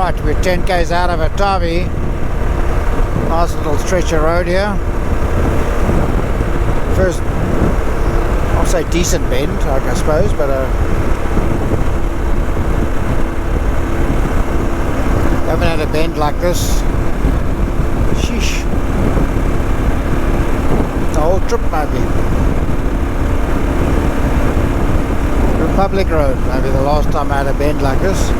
Right, we're 10 k's out of Otavi. Nice little stretch of road here. First, I'll say decent bend, I suppose, but haven't had a bend like this. Sheesh. The whole trip maybe. Republic Road, maybe the last time I had a bend like this.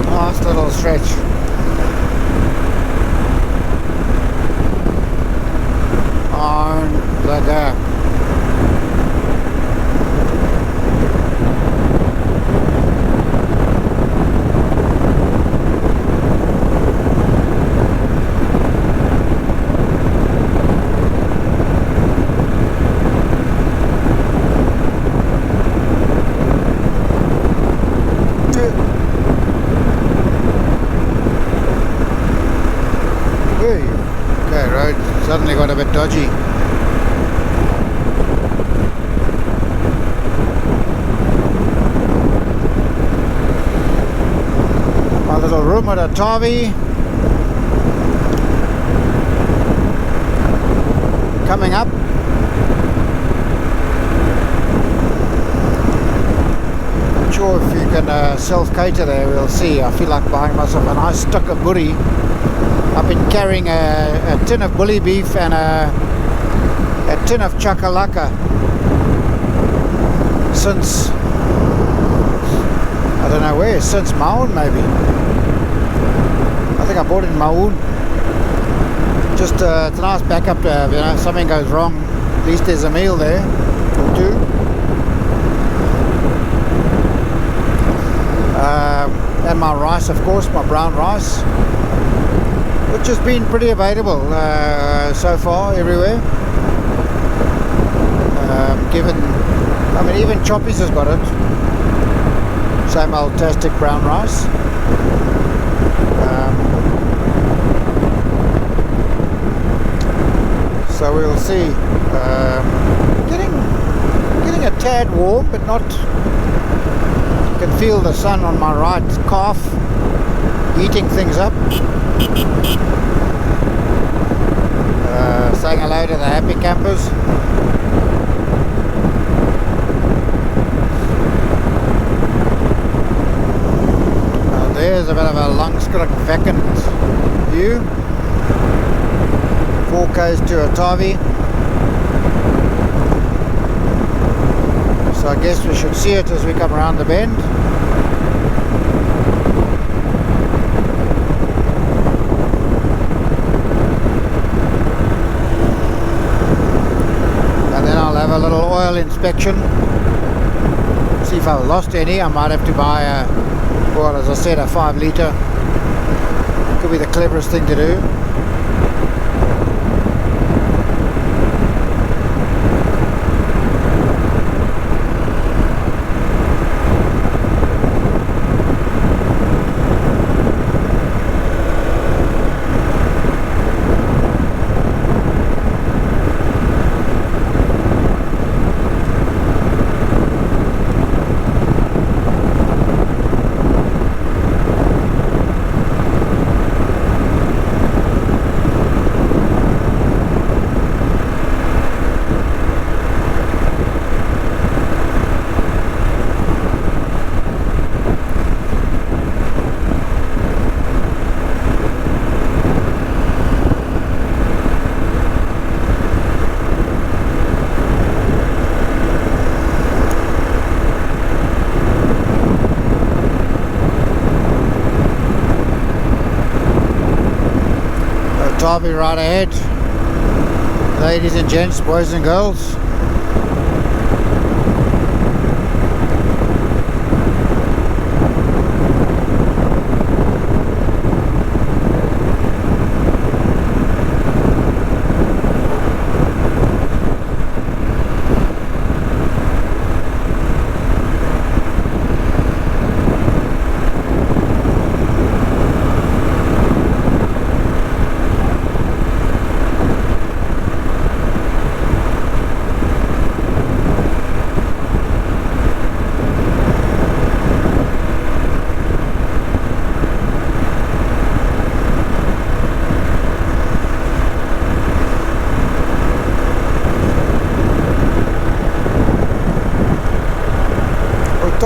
Nice little stretch. On the gap. Okay, road suddenly got a bit dodgy. My little room at Otavi. Coming up. Not sure if you can self-cater there, we'll see. I feel like buying myself a nice stock of burri. I've been carrying a tin of bully beef and a tin of chakalaka since, I don't know where, since Maun maybe. I think I bought it in Maun. Just it's a nice backup to have, you know, if something goes wrong, at least there's a meal there, or two. And my rice, of course, my brown rice, which has been pretty available so far everywhere. Given, I mean, even Choppies has got it. Same old tastic brown rice. So we'll see. Getting a tad warm, but not. You can feel the sun on my right calf heating things up. Saying hello to the happy campers. There's a bit of a Langskrik vacant view. 4 k's to Otavi. So I guess we should see it as we come around the bend. A little oil inspection, see if I've lost any. I might have to buy a, well, as I said, a 5 litre. Could be the cleverest thing to do. Otavi right ahead, ladies and gents, boys and girls.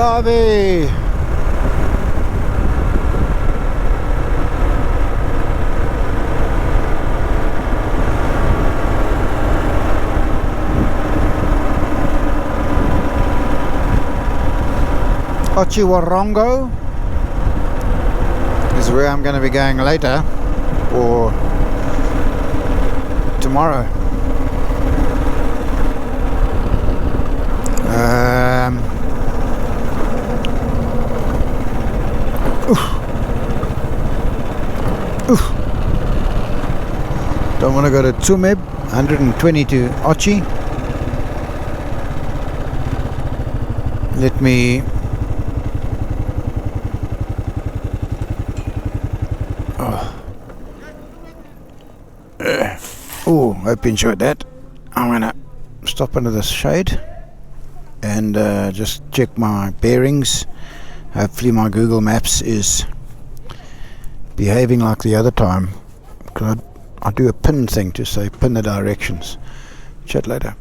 Otavi. Ochiwarongo is where I'm going to be going later, or tomorrow. Don't want to go to Tsumeb, 120 to Ochi. Let me hope you enjoyed that. I'm gonna stop under the shade and just check my bearings. Hopefully my Google Maps is behaving like the other time, because I do a pin thing to say pin the directions. Chat later.